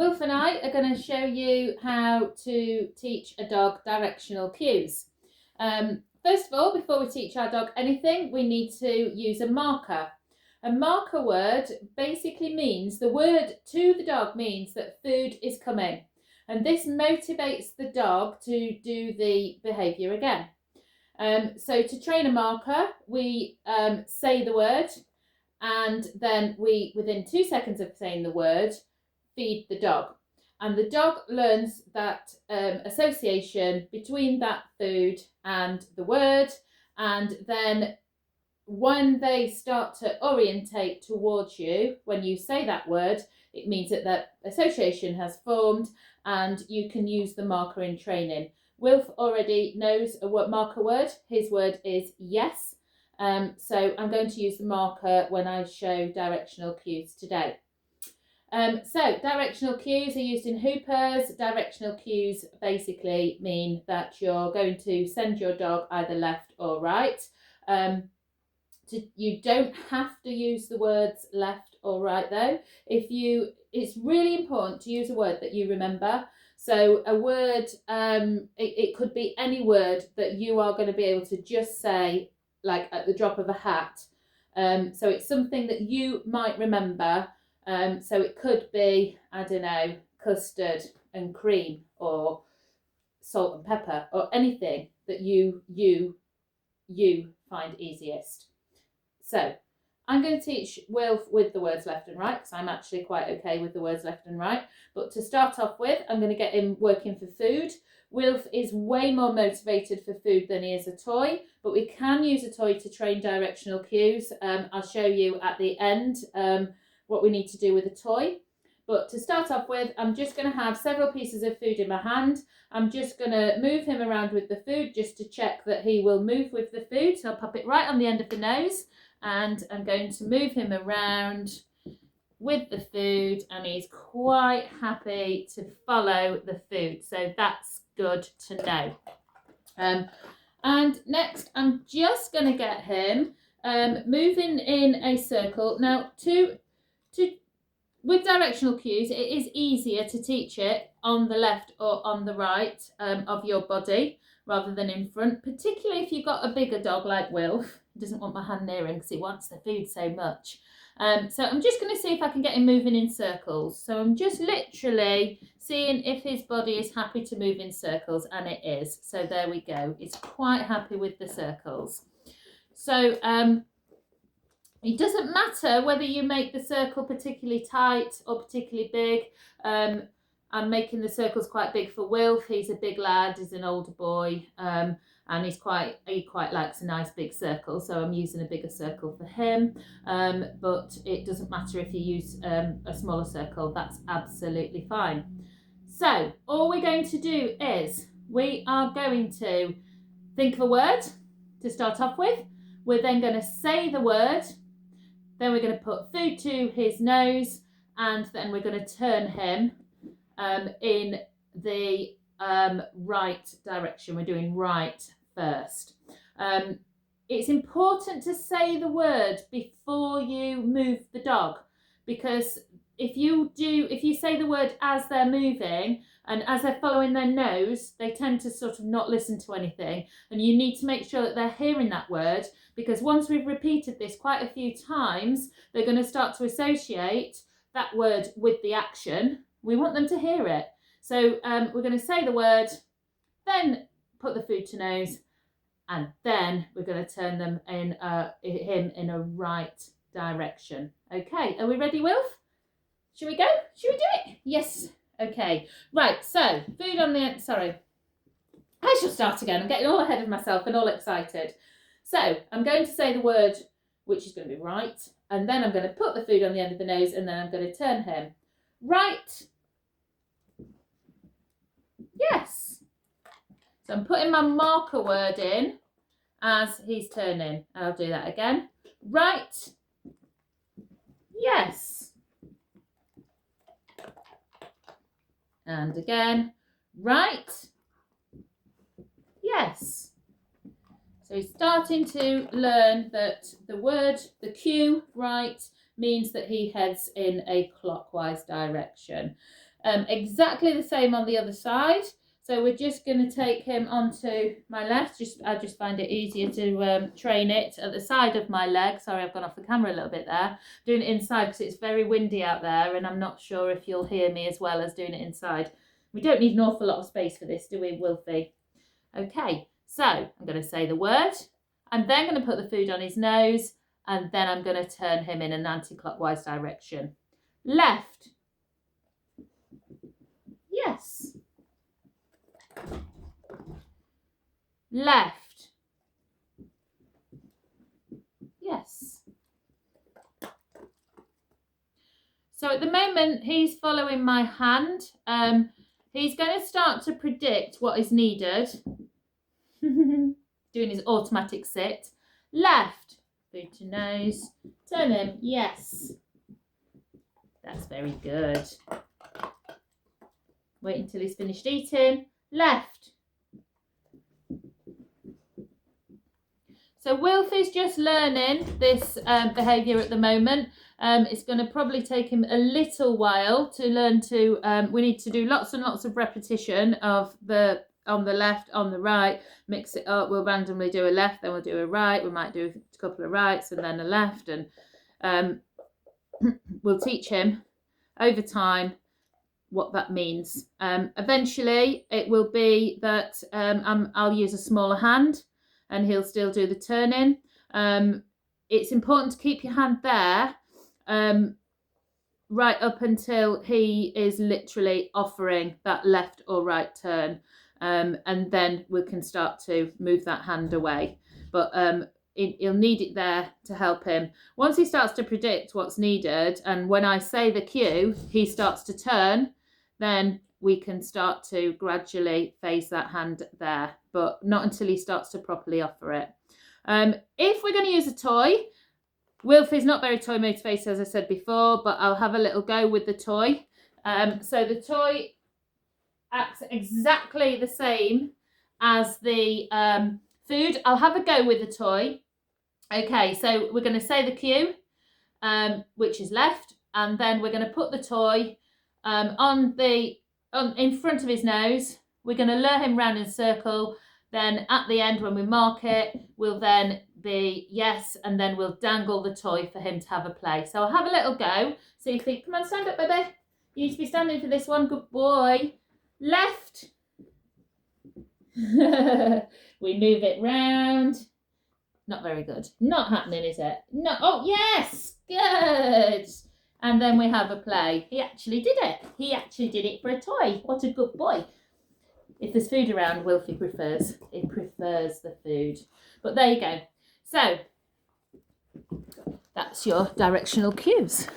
Wilf and I are going to show you how to teach a dog directional cues. First of all, before we teach our dog anything, we need to use a marker. A marker word basically means, the word to the dog means that food is coming. And this motivates the dog to do the behaviour again. So to train a marker, we say the word, and then we, within 2 seconds of saying the word, feed the dog. And the dog learns that association between that food and the word, and then when they start to orientate towards you, when you say that word, it means that that association has formed and you can use the marker in training. Wilf already knows a marker word. His word is yes. So I'm going to use the marker when I show directional cues today. So directional cues are used in hoopers. Directional cues basically mean that you're going to send your dog either left or right. You don't have to use the words left or right though. It's really important to use a word that you remember. So a word, it could be any word that you are going to be able to just say, like at the drop of a hat. So it's something that you might remember. So it could be, I don't know, custard and cream, or salt and pepper, or anything that you find easiest. So I'm going to teach Wilf with the words left and right, because I'm actually quite okay with the words left and right. But to start off with, I'm going to get him working for food. Wilf is way more motivated for food than he is a toy, but we can use a toy to train directional cues. I'll show you at the end what we need to do with a toy. But to start off with, I'm just going to have several pieces of food in my hand. I'm just going to move him around with the food just to check that he will move with the food. So I'll pop it right on the end of the nose, and I'm going to move him around with the food, and he's quite happy to follow the food. So that's good to know. And next, I'm just going to get him moving in a circle. Now, with directional cues, it is easier to teach it on the left or on the right of your body rather than in front, particularly if you've got a bigger dog like Wilf. He doesn't want my hand near him because he wants the food so much. So I'm just going to see if I can get him moving in circles. So I'm just literally seeing if his body is happy to move in circles, and it is. So there we go. It's quite happy with the circles. So it doesn't matter whether you make the circle particularly tight or particularly big. I'm making the circles quite big for Wilf. He's a big lad, he's an older boy, and he quite likes a nice big circle, so I'm using a bigger circle for him. But it doesn't matter if you use a smaller circle, that's absolutely fine. So all we're going to do is we are going to think of a word to start off with. We're then going to say the word. Then we're going to put food to his nose, and then we're going to turn him in the right direction. We're doing right first. It's important to say the word before you move the dog, because if you say the word as they're moving and as they're following their nose, they tend to sort of not listen to anything, and you need to make sure that they're hearing that word, because once we've repeated this quite a few times, they're going to start to associate that word with the action. We want them to hear it. So we're going to say the word, then put the food to nose, and then we're going to turn them him in a right direction. Okay, are we ready, Wilf? Should we go? Should we do it? Yes. Okay. Right, so food on the end. Sorry. I shall start again. I'm getting all ahead of myself and all excited. So I'm going to say the word, which is going to be right, and then I'm going to put the food on the end of the nose, and then I'm going to turn him. Right. Yes. So I'm putting my marker word in as he's turning. I'll do that again. Right. Yes. And again. Right. Yes. So he's starting to learn that the word, the cue, right, means that he heads in a clockwise direction. Exactly the same on the other side. So we're just going to take him onto my left. I just find it easier to train it at the side of my leg. Sorry, I've gone off the camera a little bit there. Doing it inside because it's very windy out there, and I'm not sure if you'll hear me as well as doing it inside. We don't need an awful lot of space for this, do we, Wilfie? Okay, so I'm going to say the word. I'm then going to put the food on his nose, and then I'm going to turn him in an anti-clockwise direction. Left. Yes. Left. Yes. So at the moment, he's following my hand. He's going to start to predict what is needed. Doing his automatic sit. Left. Food to nose. Turn him. Yes. That's very good. Wait until he's finished eating. Left. So Wilfie's just learning this behaviour at the moment. It's going to probably take him a little while to learn to, we need to do lots and lots of repetition of the on the left, on the right, mix it up. We'll randomly do a left, then we'll do a right. We might do a couple of rights and then a left. And we'll teach him over time what that means. Eventually, it will be that I'll use a smaller hand and he'll still do the turning. It's important to keep your hand there right up until he is literally offering that left or right turn. And then we can start to move that hand away. But he'll need it there to help him. Once he starts to predict what's needed, and when I say the cue, he starts to turn, then we can start to gradually phase that hand there, but not until he starts to properly offer it. If we're going to use a toy, Wilfie's not very toy motivated, as I said before, but I'll have a little go with the toy. So the toy acts exactly the same as the food. I'll have a go with the toy. Okay, so we're going to say the cue, which is left, and then we're going to put the toy in front of his nose. We're going to lure him round in a circle. Then at the end, when we mark it, we'll then be yes, and then we'll dangle the toy for him to have a play. So I'll have a little go. So you think, come on, stand up, baby. You need to be standing for this one. Good boy. Left. We move it round. Not very good. Not happening, is it? No. Oh, yes. Good. And then we have a play. He actually did it. He actually did it for a toy. What a good boy. If there's food around, Wilfie prefers the food. But there you go. So that's your directional cues.